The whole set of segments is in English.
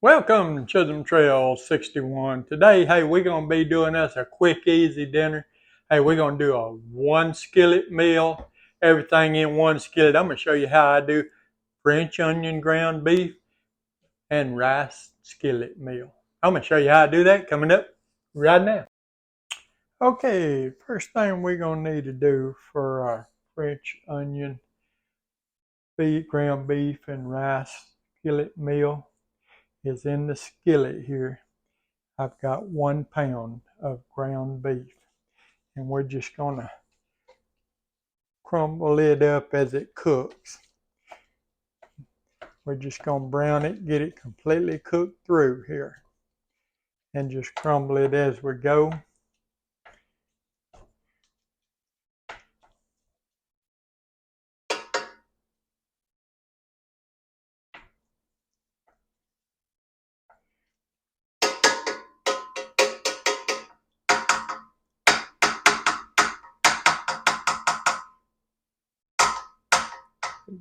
Welcome to Chisholm Trail 61. Today, hey, we're going to be doing us a quick, easy dinner. Hey, we're going to do a one skillet meal, everything in one skillet. I'm going to show you how I do French onion ground beef and rice skillet meal. I'm going to show you how I do that coming up right now. Okay, first thing we're going to need to do for our French onion beef, ground beef and rice skillet meal is in the skillet here. I've got 1 pound of ground beef, and we're just gonna crumble it up as it cooks. We're just gonna brown it, get it completely cooked through here, and just crumble it as we go.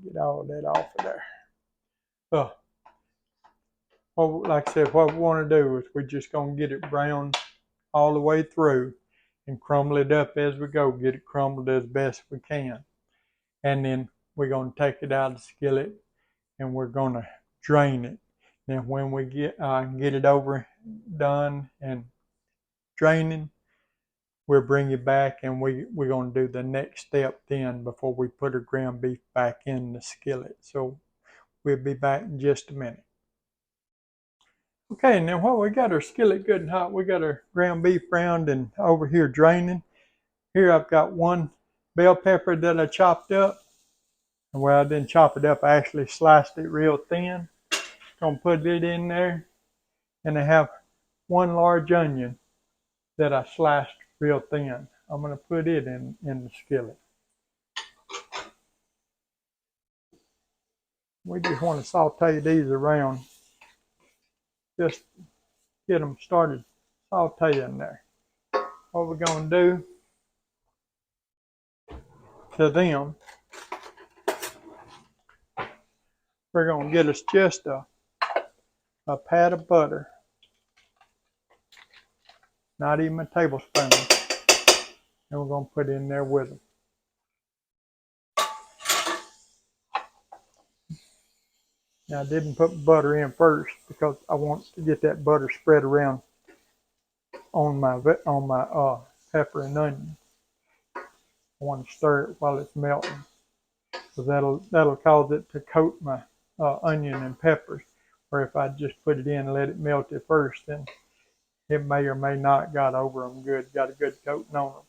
Get all that off of there. Well, like I said, what we want to do is we're just going to get it brown all the way through and crumble it up as we go. Get it crumbled as best we can. And then we're going to take it out of the skillet and we're going to drain it. Now, when we get it over done and draining, we'll bring it back and we're going to do the next step then before we put our ground beef back in the skillet. So we'll be back in just a minute. Okay, now while we got our skillet good and hot, we got our ground beef browned and over here draining. Here I've got 1 bell pepper that I chopped up. And where I didn't chop it up, I actually sliced it real thin. Gonna put it in there. And I have 1 large onion that I sliced real thin. I'm gonna put it in the skillet. We just want to saute these around. Just get them started sauteing there. What we're gonna do to them, we're gonna get us just a pat of butter, not even a tablespoon, and we're gonna put in there with them. Now I didn't put butter in first because I want to get that butter spread around on my pepper and onion. I want to stir it while it's melting, so that'll cause it to coat my onion and peppers. Or if I just put it in and let it melt at first, then it may or may not got over them good, got a good coating on them.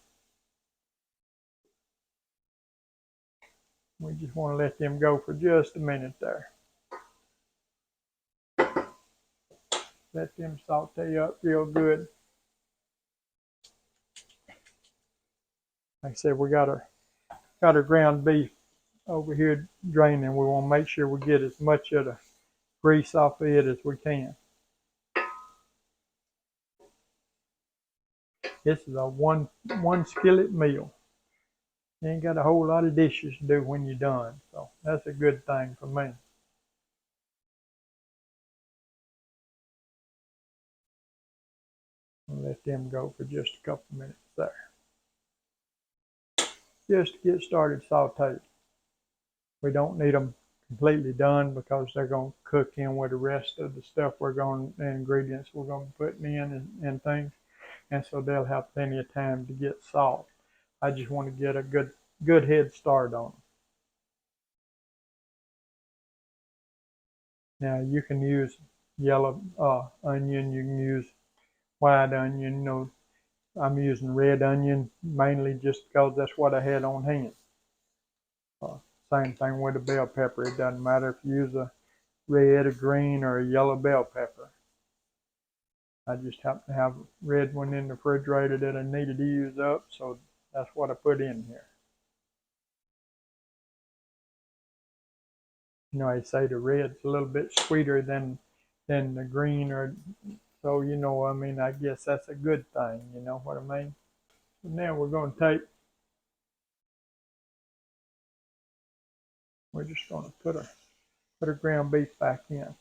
We just want to let them go for just a minute there. Let them saute up real good. Like I said, we got our ground beef over here draining. We want to make sure we get as much of the grease off of it as we can. This is a one skillet meal. You ain't got a whole lot of dishes to do when you're done, so that's a good thing for me. I'll let them go for just a couple minutes there. Just to get started sauteed. We don't need them completely done because they're going to cook in with the rest of the stuff the ingredients we're going to be putting in and things. And so they'll have plenty of time to get soft. I just want to get a good head start on them. Now you can use yellow onion, you can use white onion. You know, I'm using red onion mainly just because that's what I had on hand. Same thing with a bell pepper. It doesn't matter if you use a red, a green, or a yellow bell pepper. I just happen to have a red one in the refrigerator that I needed to use up, so that's what I put in here. You know, I say the red's a little bit sweeter than the green, or so, you know, I mean, I guess that's a good thing, you know what I mean? So now we're just going to put our ground beef back in.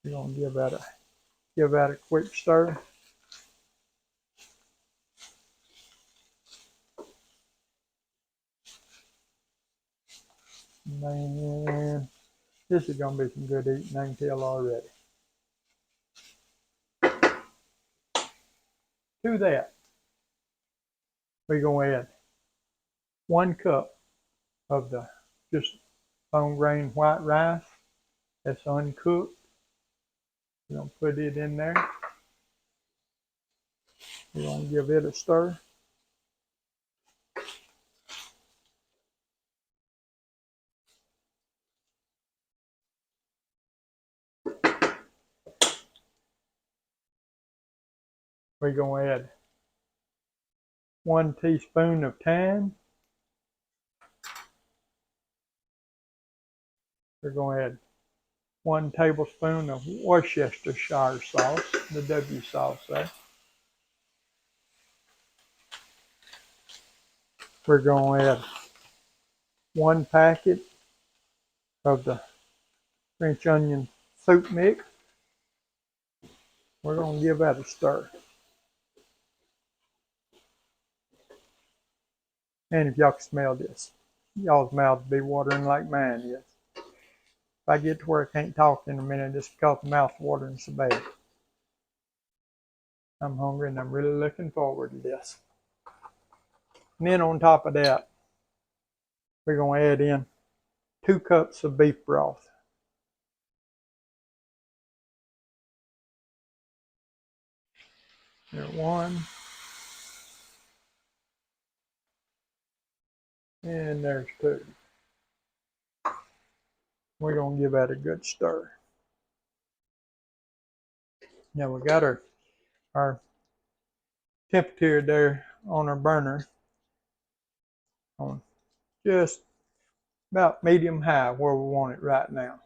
We're gonna give that a quick stir. Man, this is gonna be some good eating, I can tell already. To that, we're gonna add 1 cup of the just bone grain white rice that's uncooked. We're gonna put it in there. We're gonna give it a stir. We're gonna add 1 teaspoon of thyme. We're gonna add 1 tablespoon of Worcestershire sauce, the W sauce there. We're gonna add 1 packet of the French onion soup mix. We're gonna give that a stir. And if y'all can smell this, y'all's mouth will be watering like mine is. If I get to where I can't talk in a minute, it's because my mouth's watering so bad. I'm hungry and I'm really looking forward to this. And then on top of that, we're going to add in 2 cups of beef broth. There's 1. And there's 2. We're going to give that a good stir. Now we got our temperature there on our burner on just about medium high where we want it right now.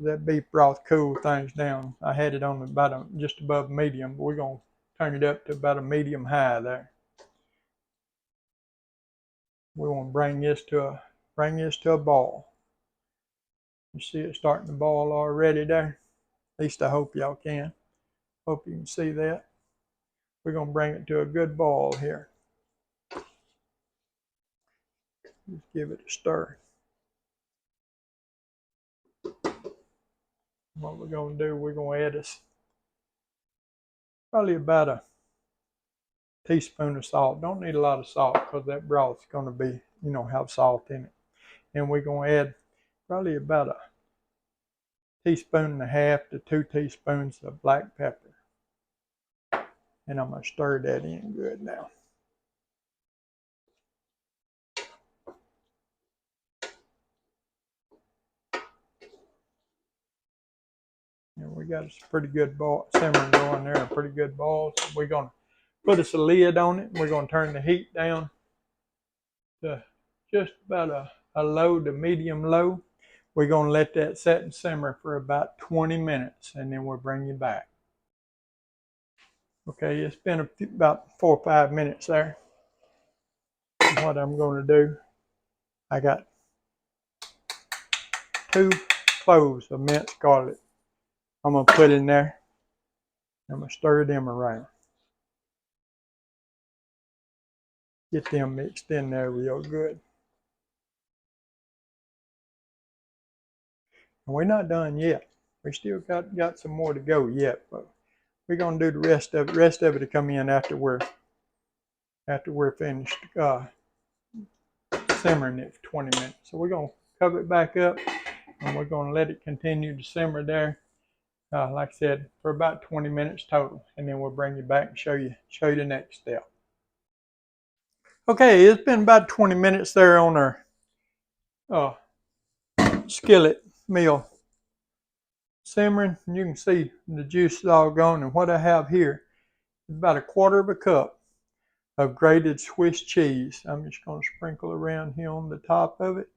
That beef broth cool things down. I had it on about just above medium, but we're going to turn it up to about a medium high there. We want to bring this to a boil. You see it starting to boil already there. At least I hope y'all can. Hope you can see that. We're going to bring it to a good boil here. Just give it a stir. What we're going to do, we're going to add this probably about a teaspoon of salt. Don't need a lot of salt because that broth's going to be, have salt in it. And we're going to add probably about a teaspoon and a half to 2 teaspoons of black pepper. And I'm going to stir that in good now. And we got a pretty good boil, simmering going there, a pretty good boil. So we're going to put us a lid on it. We're going to turn the heat down to just about a low to medium low. We're going to let that set and simmer for about 20 minutes, and then we'll bring you back. Okay, it's been about 4 or 5 minutes there. And what I'm going to do, I got 2 cloves of minced garlic. I'm going to put in there. I'm going to stir them around. Get them mixed in there real good. And we're not done yet. We still got some more to go yet, but we're going to do the rest of it. The rest of it to come in after we're finished simmering it for 20 minutes. So we're going to cover it back up, and we're going to let it continue to simmer there. Like I said, for about 20 minutes total, and then we'll bring you back and show you the next step. Okay, it's been about 20 minutes there on our skillet meal simmering, and you can see the juice is all gone. And what I have here is about a 1/4 cup of grated Swiss cheese. I'm just going to sprinkle around here on the top of it.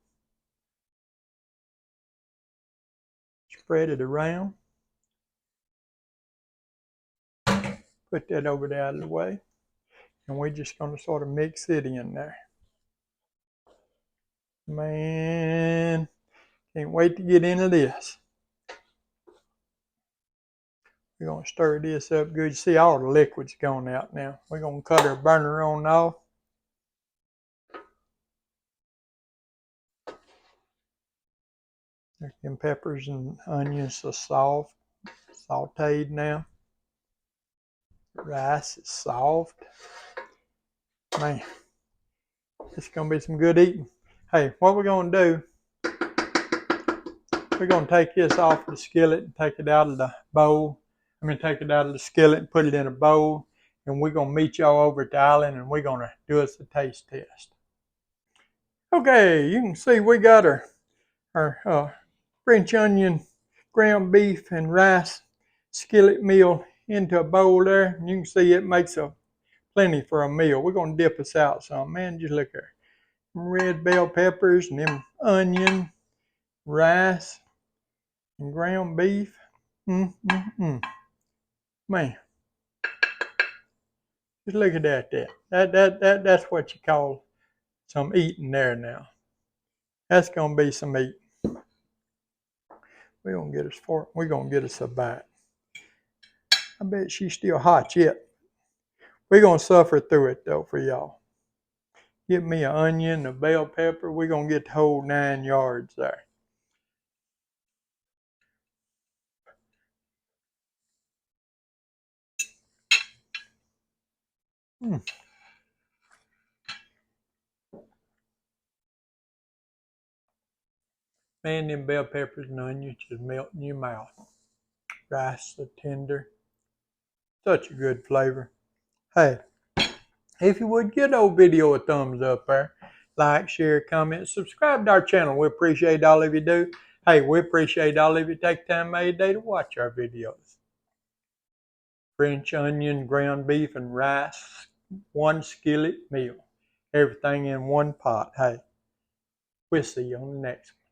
Spread it around. Put that over there out of the way. And we're just going to sort of mix it in there. Man, can't wait to get into this. We're going to stir this up good. You see all the liquid's going out now. We're going to cut our burner on off. Them peppers and onions are soft, sauteed now. Rice is soft. Man, it's going to be some good eating. Hey, what we're going to do, we're going to take this off the skillet and take it out of the bowl. Take it out of the skillet and put it in a bowl. And we're going to meet y'all over at the island and we're going to do us a taste test. Okay, you can see we got our French onion, ground beef, and rice skillet meal into a bowl there. And you can see it makes plenty for a meal. We're going to dip us out some. Man, just look there. Red bell peppers and them onion, rice, and ground beef. Man, just look at that. That's what you call some eating there now. That's gonna be some eating. We're gonna get us a bite. I bet she's still hot yet. We're gonna suffer through it though for y'all. Get me an onion, a bell pepper. We're gonna get the whole 9 yards there. Man, them bell peppers and onions just melt in your mouth. Rice so tender. Such a good flavor. Hey, if you would, give the old video a thumbs up there. Like, share, comment, subscribe to our channel. We appreciate all of you do. Hey, we appreciate all of you take time out of your day to watch our videos. French onion, ground beef, and rice. 1 skillet meal. Everything in one pot. Hey, we'll see you on the next one.